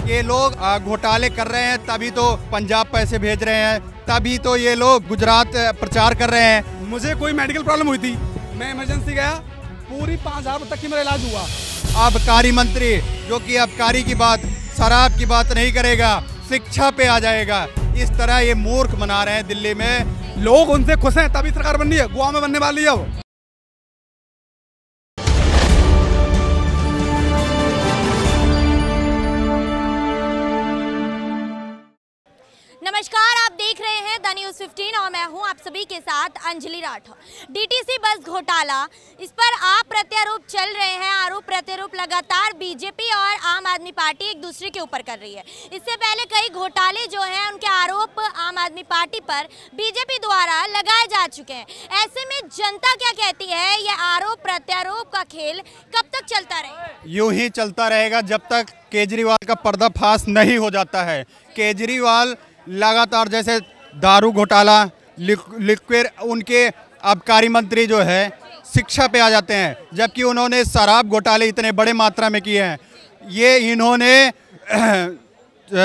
ये लोग घोटाले कर रहे हैं, तभी तो पंजाब पैसे भेज रहे हैं, तभी तो ये लोग गुजरात प्रचार कर रहे हैं। मुझे कोई मेडिकल प्रॉब्लम हुई थी, मैं इमरजेंसी गया, पूरी 5,000 तक की मेरा इलाज हुआ। आबकारी मंत्री जो कि आबकारी की बात, शराब की बात नहीं करेगा, शिक्षा पे आ जाएगा। इस तरह ये मूर्ख बना रहे हैं दिल्ली में। लोग उनसे खुश हैं, तभी सरकार बन रही है, गोवा में बनने वाली है वो। नमस्कार, आप देख रहे हैं द न्यूज़ 15 और मैं हूं आप सभी के साथ अंजलि राठौर। डीटीसी बस घोटाला, इस पर आप प्रत्यारोप चल रहे हैं। आरोप प्रत्यारोप लगातार बीजेपी और आम आदमी पार्टी एक दूसरे के ऊपर कर रही है। इससे पहले कई घोटाले जो हैं उनके आरोप आम आदमी पार्टी पर बीजेपी द्वारा लगाए जा चुके हैं। ऐसे में जनता क्या कहती है, ये आरोप प्रत्यारोप का खेल कब तक चलता रहेगा? यूं ही चलता रहेगा जब तक केजरीवाल का पर्दाफाश नहीं हो जाता है। केजरीवाल लगातार जैसे दारू घोटाला, लिक्विड, उनके आबकारी मंत्री जो है शिक्षा पे आ जाते हैं, जबकि उन्होंने शराब घोटाले इतने बड़े मात्रा में किए हैं। ये इन्होंने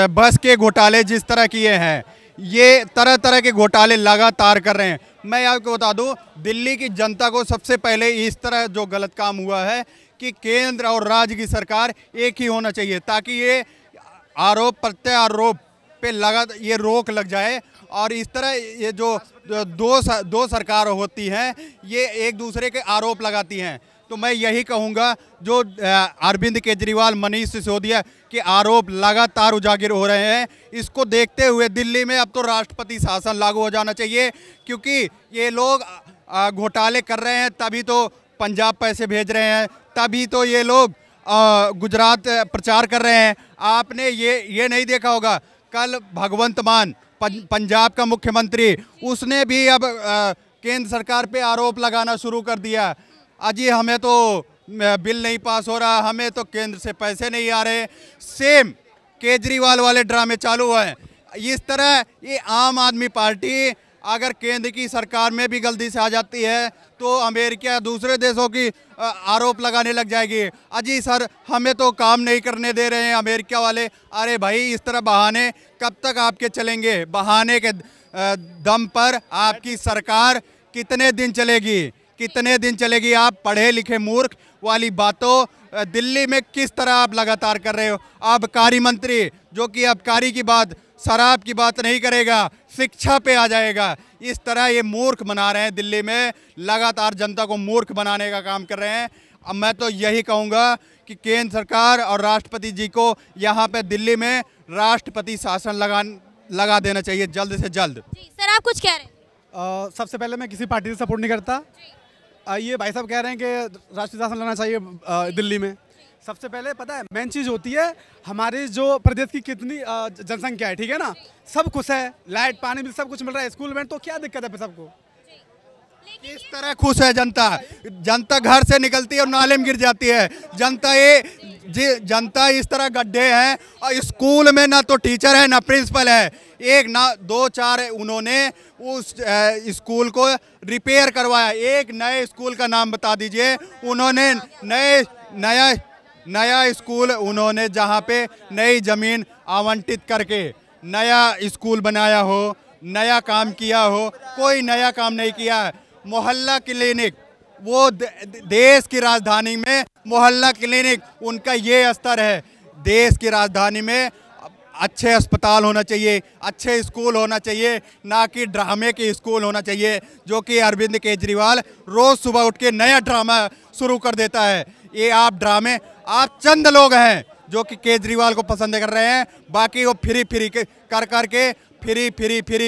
बस के घोटाले जिस तरह किए हैं, ये तरह तरह के घोटाले लगातार कर रहे हैं। मैं आपको बता दूं, दिल्ली की जनता को सबसे पहले इस तरह जो गलत काम हुआ है कि केंद्र और राज्य की सरकार एक ही होना चाहिए, ताकि ये आरोप प्रत्यारोप पे ये रोक लग जाए। और इस तरह ये जो दो सरकार होती हैं, ये एक दूसरे के आरोप लगाती हैं। तो मैं यही कहूँगा, जो अरविंद केजरीवाल, मनीष सिसोदिया के आरोप लगातार उजागर हो रहे हैं, इसको देखते हुए दिल्ली में अब तो राष्ट्रपति शासन लागू हो जाना चाहिए, क्योंकि ये लोग घोटाले कर रहे हैं, तभी तो पंजाब पैसे भेज रहे हैं, तभी तो ये लोग गुजरात प्रचार कर रहे हैं। आपने ये नहीं देखा होगा, कल भगवंत मान पंजाब का मुख्यमंत्री, उसने भी अब केंद्र सरकार पे आरोप लगाना शुरू कर दिया। अजी हमें तो बिल नहीं पास हो रहा, हमें तो केंद्र से पैसे नहीं आ रहे। सेम केजरीवाल वाले ड्रामे चालू हैं। इस तरह ये आम आदमी पार्टी अगर केंद्र की सरकार में भी गलती से आ जाती है तो अमेरिका, दूसरे देशों की आरोप लगाने लग जाएगी। अजी सर, हमें तो काम नहीं करने दे रहे हैं अमेरिका वाले। अरे भाई, इस तरह बहाने कब तक आपके चलेंगे? बहाने के दम पर आपकी सरकार कितने दिन चलेगी, कितने दिन चलेगी? आप पढ़े लिखे मूर्ख वाली बातों दिल्ली में किस तरह आप लगातार कर रहे हो। आबकारी मंत्री जो कि आबकारी की बात, शराब की बात नहीं करेगा, शिक्षा पे आ जाएगा। इस तरह ये मूर्ख बना रहे हैं दिल्ली में, लगातार जनता को मूर्ख बनाने का काम कर रहे हैं। अब मैं तो यही कहूँगा कि केंद्र सरकार और राष्ट्रपति जी को यहाँ पे दिल्ली में राष्ट्रपति शासन लगा देना चाहिए जल्द से जल्द। जी सर, आप कुछ कह रहे हैं? सबसे पहले मैं किसी पार्टी से सपोर्ट नहीं करता। ये भाई साहब कह रहे हैं कि राष्ट्रीय शासन लाना चाहिए दिल्ली में। सबसे पहले पता है मेन चीज़ होती है, हमारे जो प्रदेश की कितनी जनसंख्या है, ठीक है ना, सब खुश है, लाइट पानी भी सब कुछ मिल रहा है, स्कूल में, तो क्या दिक्कत है सबको? किस तरह खुश है जनता? जनता घर से निकलती है और नाले में गिर जाती है। जनता इस तरह गड्ढे हैं, और स्कूल में ना तो टीचर है ना प्रिंसिपल है, एक ना दो चार उन्होंने उस स्कूल को रिपेयर करवाया। एक नए स्कूल का नाम बता दीजिए उन्होंने, नया स्कूल उन्होंने जहाँ पे नई ज़मीन आवंटित करके नया स्कूल बनाया हो, नया काम किया हो। कोई नया काम नहीं किया है। मोहल्ला क्लिनिक, वो देश की राजधानी में मोहल्ला क्लिनिक, उनका ये स्तर है। देश की राजधानी में अच्छे अस्पताल होना चाहिए, अच्छे स्कूल होना चाहिए, ना कि ड्रामे के स्कूल होना चाहिए, जो कि अरविंद केजरीवाल रोज़ सुबह उठ के नया ड्रामा शुरू कर देता है। ये आप चंद लोग हैं जो कि केजरीवाल को पसंद कर रहे हैं, बाकी वो फ्री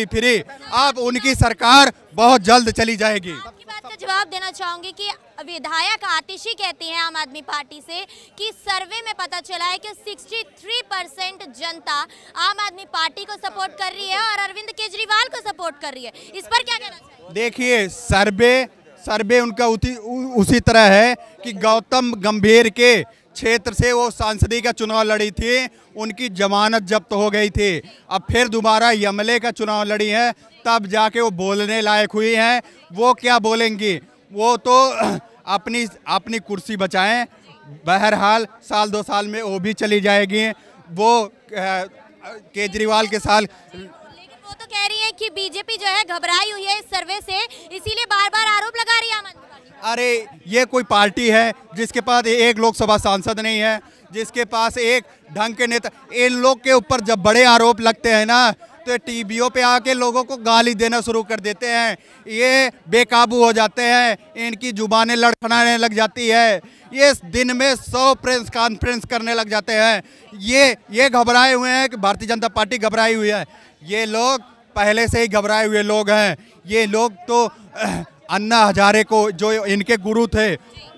फ्री अब उनकी सरकार बहुत जल्द चली जाएगी। आपकी बात का जवाब देना चाहूंगी कि विधायक आतिशी कहती हैं आम आदमी पार्टी से कि सर्वे में पता चला है कि 63% जनता आम आदमी पार्टी को सपोर्ट कर रही है और अरविंद केजरीवाल को सपोर्ट कर रही है। इस पर क्या कहना चाहिए? देखिए, सर्वे उनका उसी तरह है कि गौतम गंभीर के क्षेत्र से वो सांसदी का चुनाव लड़ी थी, उनकी जमानत जब्त हो गई थी। अब फिर दोबारा यमले का चुनाव लड़ी है, तब जाके वो बोलने लायक हुई हैं। वो क्या बोलेंगी? वो तो अपनी कुर्सी बचाएं। बहरहाल साल 2 साल में वो भी चली जाएगी। वो केजरीवाल के साथ। लेकिन वो तो कह रही है कि बीजेपी जो है घबराई हुई है इस सर्वे से, इसीलिए बार बार आरोप लगा रही है आम आदमी पार्टी। अरे ये कोई पार्टी है जिसके पास एक लोकसभा सांसद नहीं है, जिसके पास एक ढंग के नेता? इन लोग के ऊपर जब बड़े आरोप लगते हैं ना तो टीवीओ पे आके लोगों को गाली देना शुरू कर देते हैं, ये बेकाबू हो जाते हैं, इनकी जुबानें लड़खड़ाने लग जाती है, ये दिन में 100 प्रेस कॉन्फ्रेंस करने लग जाते हैं। ये घबराए हुए हैं कि भारतीय जनता पार्टी घबराई हुई है। ये लोग पहले से ही घबराए हुए लोग हैं। ये लोग तो अन्ना हजारे को, जो इनके गुरु थे,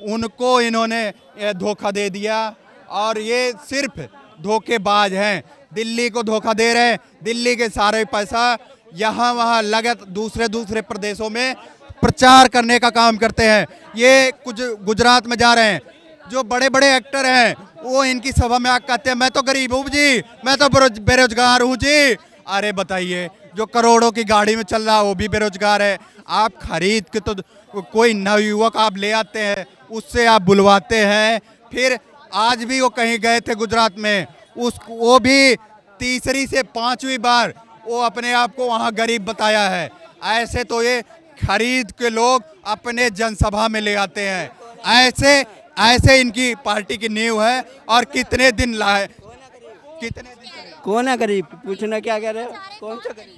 उनको इन्होंने धोखा दे दिया और ये सिर्फ धोखेबाज हैं। दिल्ली को धोखा दे रहे हैं। दिल्ली के सारे पैसा यहाँ वहाँ लगत दूसरे प्रदेशों में प्रचार करने का काम करते हैं। ये कुछ गुजरात में जा रहे हैं, जो बड़े बड़े एक्टर हैं वो इनकी सभा में आकर कहते हैं मैं तो गरीब हूँ जी, मैं तो बेरोजगार हूँ जी। अरे बताइए, जो करोड़ों की गाड़ी में चल रहा है वो भी बेरोजगार है। आप खरीद के तो कोई नवयुवक आप ले आते हैं, उससे आप बुलवाते हैं। फिर आज भी वो कहीं गए थे गुजरात में, वो भी तीसरी से 5वीं बार वो अपने आप को वहाँ गरीब बताया है। ऐसे तो ये खरीद के लोग अपने जनसभा में ले आते हैं। ऐसे इनकी पार्टी की नींव है। और कितने दिन लाए, कितने दिन कौन है गरीब? पूछना क्या कह रहे हो? कौन सा गरीब?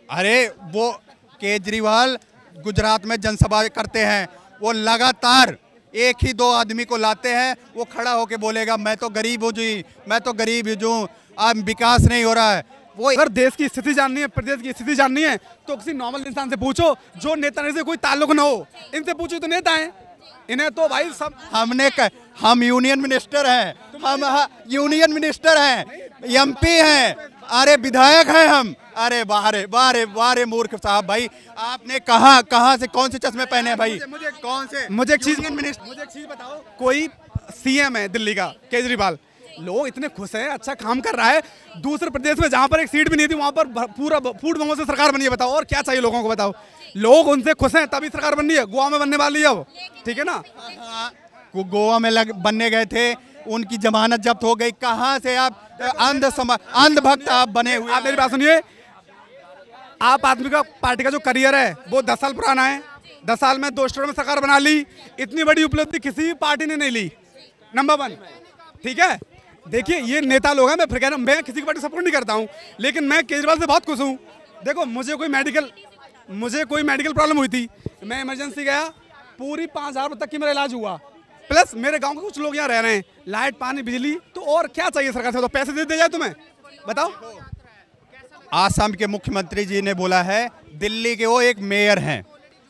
अरे वो केजरीवाल गुजरात में जनसभा करते हैं, वो लगातार एक ही 2 आदमी को लाते हैं, वो खड़ा होके बोलेगा मैं तो गरीब हूँ जी, मैं तो गरीब हूँ, अब विकास नहीं हो रहा है। वो अगर देश की स्थिति जाननी है, प्रदेश की स्थिति जाननी है तो किसी नॉर्मल इंसान से पूछो जो नेता से कोई ताल्लुक ना हो। इनसे पूछो तो नेता हैं, इन्हें तो भाई सब हम यूनियन मिनिस्टर हैं, हम यूनियन मिनिस्टर हैं, एमपी हैं, अरे विधायक हैं हम। अरे बारे मूर्ख साहब, भाई आपने कहाँ से कौन से चश्मे पहने हैं भाई? मुझे एक चीज बताओ, कोई सीएम है दिल्ली का केजरीवाल, लोग इतने खुश हैं, अच्छा काम कर रहा है। दूसरे प्रदेश में जहाँ पर एक सीट भी नहीं थी वहाँ पर पूरा फूट बमों से सरकार बनी है। बताओ और क्या चाहिए लोगों को? बताओ, लोग उनसे खुश हैं तभी सरकार बन रही है। गोवा में बनने वाली है अब, ठीक है ना? गोवा में बनने गए थे, उनकी जमानत जब्त हो गई। कहाँ से आप अंधभक्त आप बने हुए? आप मेरी बात सुनिए, आप आदमी का पार्टी का जो करियर है वो 10 साल पुराना है। 10 साल में 2 स्टेट में सरकार बना ली, इतनी बड़ी उपलब्धि किसी पार्टी ने नहीं ली। नंबर 1, ठीक है। देखिए ये नेता लोग हैं, मैं फिर कह रहा हूँ मैं किसी की पार्टी सपोर्ट नहीं करता हूँ, लेकिन मैं केजरीवाल से बहुत खुश हूँ। देखो मुझे कोई मेडिकल प्रॉब्लम हुई थी, मैं इमरजेंसी गया, पूरी 5,000 तक की मेरा इलाज हुआ, प्लस मेरे गांव के कुछ लोग यहाँ रह रहे हैं, लाइट पानी बिजली, तो और क्या चाहिए सरकार से? तो पैसे दे दिया जाए तुम्हें, बताओ। आसाम के मुख्यमंत्री जी ने बोला है, दिल्ली के वो एक मेयर हैं,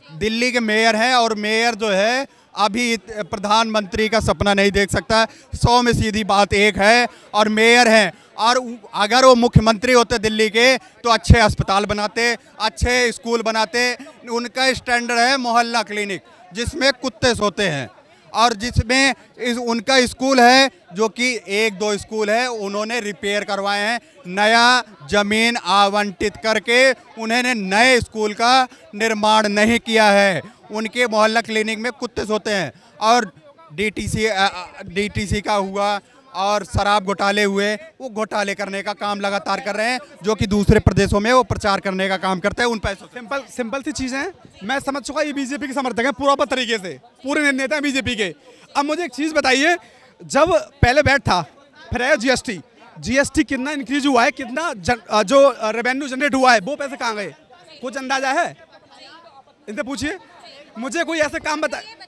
दिल्ली के मेयर हैं, और मेयर जो है अभी प्रधानमंत्री का सपना नहीं देख सकता। 100 में सीधी बात एक है, और मेयर हैं, और अगर वो मुख्यमंत्री होते दिल्ली के तो अच्छे अस्पताल बनाते, अच्छे स्कूल बनाते। उनका स्टैंडर्ड है मोहल्ला क्लिनिक, जिसमें कुत्ते सोते हैं, और जिसमें उनका स्कूल है, जो कि 1-2 स्कूल है उन्होंने रिपेयर करवाए हैं, नया ज़मीन आवंटित करके उन्होंने नए स्कूल का निर्माण नहीं किया है। उनके मोहल्ला क्लिनिक में कुत्ते सोते हैं। और डीटीसी का हुआ और शराब घोटाले हुए, वो घोटाले करने का काम लगातार कर रहे हैं, जो कि दूसरे प्रदेशों में वो प्रचार करने का काम करते हैं उन पैसों। सिंपल सी चीज़ है, मैं समझ चुका ये बीजेपी के समर्थक हैं पूरा तरीके से, पूरे नेता हैं बीजेपी के। अब मुझे एक चीज़ बताइए, जब पहले वैट था, फिर है जीएसटी कितना इंक्रीज हुआ है, कितना जो रेवेन्यू जनरेट हुआ है, वो पैसे कहाँ गए? कुछ अंदाजा है? इनसे पूछिए, मुझे कोई ऐसे काम बताइए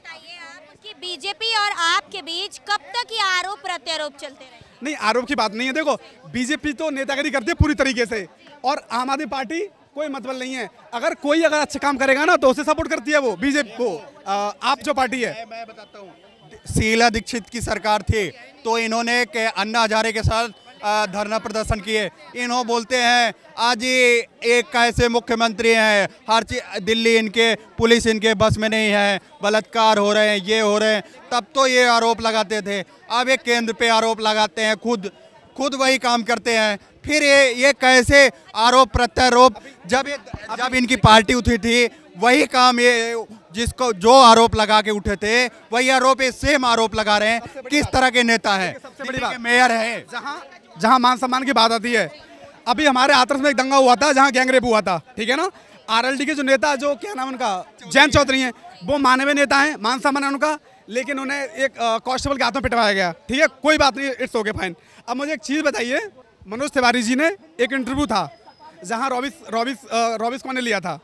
कि बीजेपी और आप के बीच कब तक ये आरोप प्रत्यारोप चलते रहे? नहीं, आरोप की बात नहीं है। देखो बीजेपी तो नेतागिरी करती है पूरी तरीके से, और आम आदमी पार्टी कोई मतलब नहीं है। अगर अच्छा काम करेगा ना तो उसे सपोर्ट करती है वो बीजेपी को। आप जो पार्टी है, मैं बताता हूँ, शीला दीक्षित की सरकार थी तो इन्होंने अन्ना हजारे के साथ धरना प्रदर्शन किए। इन्हों बोलते हैं आज ये एक कैसे मुख्यमंत्री हैं, हर चीज दिल्ली इनके पुलिस इनके बस में नहीं है, बलात्कार हो रहे हैं, ये हो रहे हैं, तब तो ये आरोप लगाते थे। अब ये केंद्र पे आरोप लगाते हैं, खुद वही काम करते हैं। फिर ये कैसे आरोप प्रत्यारोप? जब इनकी पार्टी उठी थी वही काम ये जिसको जो आरोप लगा के उठे थे वही आरोप सेम आरोप लगा रहे हैं। किस तरह के नेता हैं? सबसे बड़ी बात मेयर है। जहाँ मान सम्मान की बात आती है, अभी हमारे हाथरस में एक दंगा हुआ था जहाँ गैंग रेप हुआ था, ठीक है ना। आरएलडी के जो नेता, जो क्या नाम उनका, जयंत चौधरी हैं, वो मानवीय नेता हैं, मान सम्मान है उनका, लेकिन उन्हें एक कांस्टेबल के हाथ में पिटवाया गया, ठीक है, कोई बात नहीं, इट्स ओके फाइन। अब मुझे एक चीज़ बताइए, मनोज तिवारी जी ने एक इंटरव्यू था जहाँ रॉबिस को ने लिया था,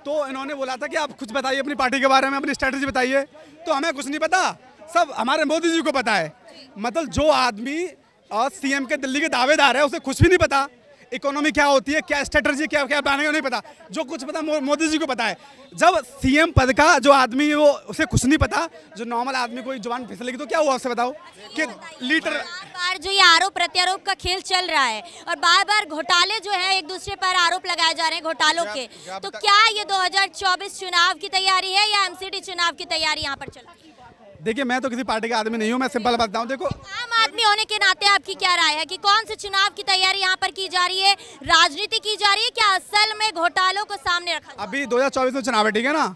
तो इन्होंने बोला था कि आप कुछ बताइए अपनी पार्टी के बारे में, अपनी स्ट्रेटजी बताइए। तो हमें कुछ नहीं पता, सब हमारे मोदी जी को पता है। मतलब जो आदमी सीएम के दिल्ली के दावेदार है उसे कुछ भी नहीं पता, इकोनॉमी क्या होती है, क्या स्ट्रेटजी, क्या क्या बनाएगा नहीं पता। जो कुछ पता मोदी जी को पता है। जब सीएम पद का जो आदमी है वो उसे कुछ नहीं पता, जो नॉर्मल आदमी कोई जुबान फिसलेगी तो क्या हुआ उससे बताओ कि लीडर। बार जो ये आरोप प्रत्यारोप का खेल चल रहा है और बार बार घोटाले जो है एक दूसरे पर आरोप लगाए जा रहे हैं घोटालों के, तो क्या ये 2024 चुनाव की तैयारी है या एमसीडी चुनाव की तैयारी यहाँ पर चल रही है? देखिए, मैं तो किसी पार्टी का आदमी नहीं हूँ, मैं सिंपल बात बताऊँ। देखो, आम आदमी होने के नाते आपकी क्या राय है कि कौन से चुनाव की तैयारी यहाँ पर की जा रही है, राजनीति की जा रही है, क्या असल में घोटालों को सामने रखा? अभी 2024 में चुनाव है, ठीक है ना,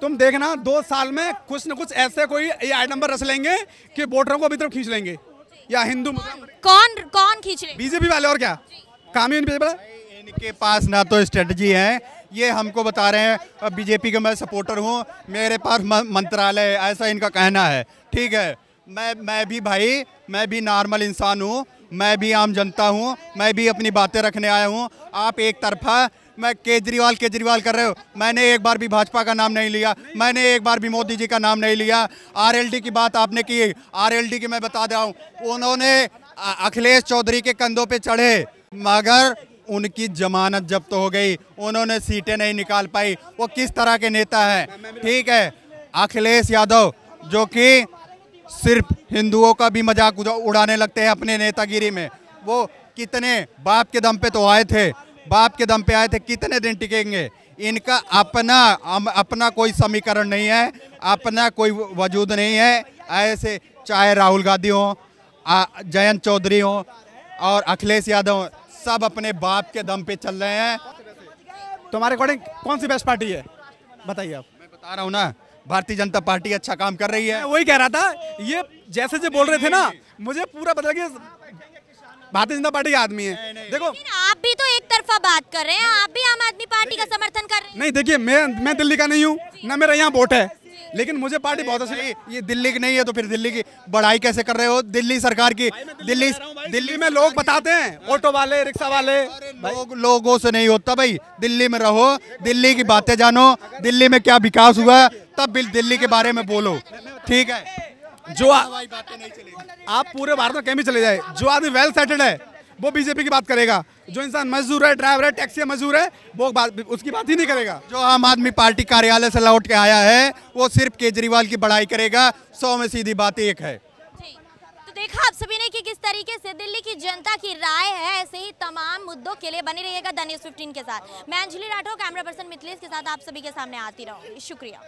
तुम देखना 2 साल में कुछ न कुछ ऐसे कोई आई नंबर रच लेंगे कि वोटरों को अभी तरफ खींच लेंगे, या हिंदू कौन खींच लेंगे? बीजेपी वाले, और क्या काम ही इनके पास ना तो स्ट्रेटजी है, ये हमको बता रहे हैं बीजेपी का मैं सपोर्टर हूँ, मेरे पास मंत्रालय है, ऐसा इनका कहना है, ठीक है। मैं भी भाई, मैं भी नॉर्मल इंसान हूँ, मैं भी आम जनता हूँ, मैं भी अपनी बातें रखने आया हूँ। आप एक तरफा मैं केजरीवाल कर रहे हो, मैंने एक बार भी भाजपा का नाम नहीं लिया, मैंने एक बार भी मोदी जी का नाम नहीं लिया। आरएलडी की बात आपने की, आरएलडी की मैं बता रहा हूँ, उन्होंने अखिलेश चौधरी के कंधों पे चढ़े मगर उनकी जमानत जब्त हो गई, उन्होंने सीटें नहीं निकाल पाई। वो किस तरह के नेता हैं? ठीक है, अखिलेश यादव जो कि सिर्फ हिंदुओं का भी मजाक उड़ाने लगते हैं अपने नेतागिरी में, वो कितने बाप के दम पे तो आए थे, बाप के दम पे आए थे, कितने दिन टिकेंगे? इनका अपना कोई समीकरण नहीं है, अपना कोई वजूद नहीं है। ऐसे चाहे राहुल गांधी हो, जयंत चौधरी हो और अखिलेश यादव, सब अपने बाप के दम पे चल रहे हैं। तुम्हारे अकॉर्डिंग कौन सी बेस्ट पार्टी है, बताइए आप। मैं बता रहा हूँ ना, भारतीय जनता पार्टी अच्छा काम कर रही है। मैं वही कह रहा था, ये जैसे जो बोल रहे थे ना, मुझे पूरा पता कि भारतीय जनता पार्टी के आदमी है। देखो, आप भी तो एक तरफा बात कर रहे हैं, आप भी आम आदमी पार्टी का समर्थन कर रहे हैं। नहीं, देखिए, मैं दिल्ली का नहीं हूँ, ना मेरा यहाँ वोट है, लेकिन मुझे पार्टी बहुत अच्छी लगी। ये दिल्ली की नहीं है तो फिर दिल्ली की बढ़ाई कैसे कर रहे हो? दिल्ली सरकार की, दिल्ली में लोग बताते हैं, ऑटो वाले, रिक्शा वाले, लोगों से नहीं होता भाई। दिल्ली में रहो, दिल्ली की बातें जानो, दिल्ली में क्या विकास हुआ तब दिल्ली के बारे में बोलो, ठीक है। जो बातें नहीं चलेगी, आप पूरे भारत में कहीं भी चले जाए, जो आदमी वेल सेटल्ड है वो बीजेपी की बात करेगा, जो इंसान मजदूर है, ड्राइवर है, टैक्सी मजदूर है, वो उसकी बात ही नहीं करेगा। जो आम आदमी पार्टी कार्यालय से लौट के आया है वो सिर्फ केजरीवाल की बड़ाई करेगा। 100 में सीधी बात एक है। तो देखा आप सभी ने कि किस तरीके से दिल्ली की जनता की राय है। ऐसे ही तमाम मुद्दों के लिए बने रहिएगा द न्यूज़ 15 के साथ। मैं अंजलि राठौर, कैमरा पर्सन मिथिलेश के साथ आप सभी के सामने आती रहूंगी। शुक्रिया।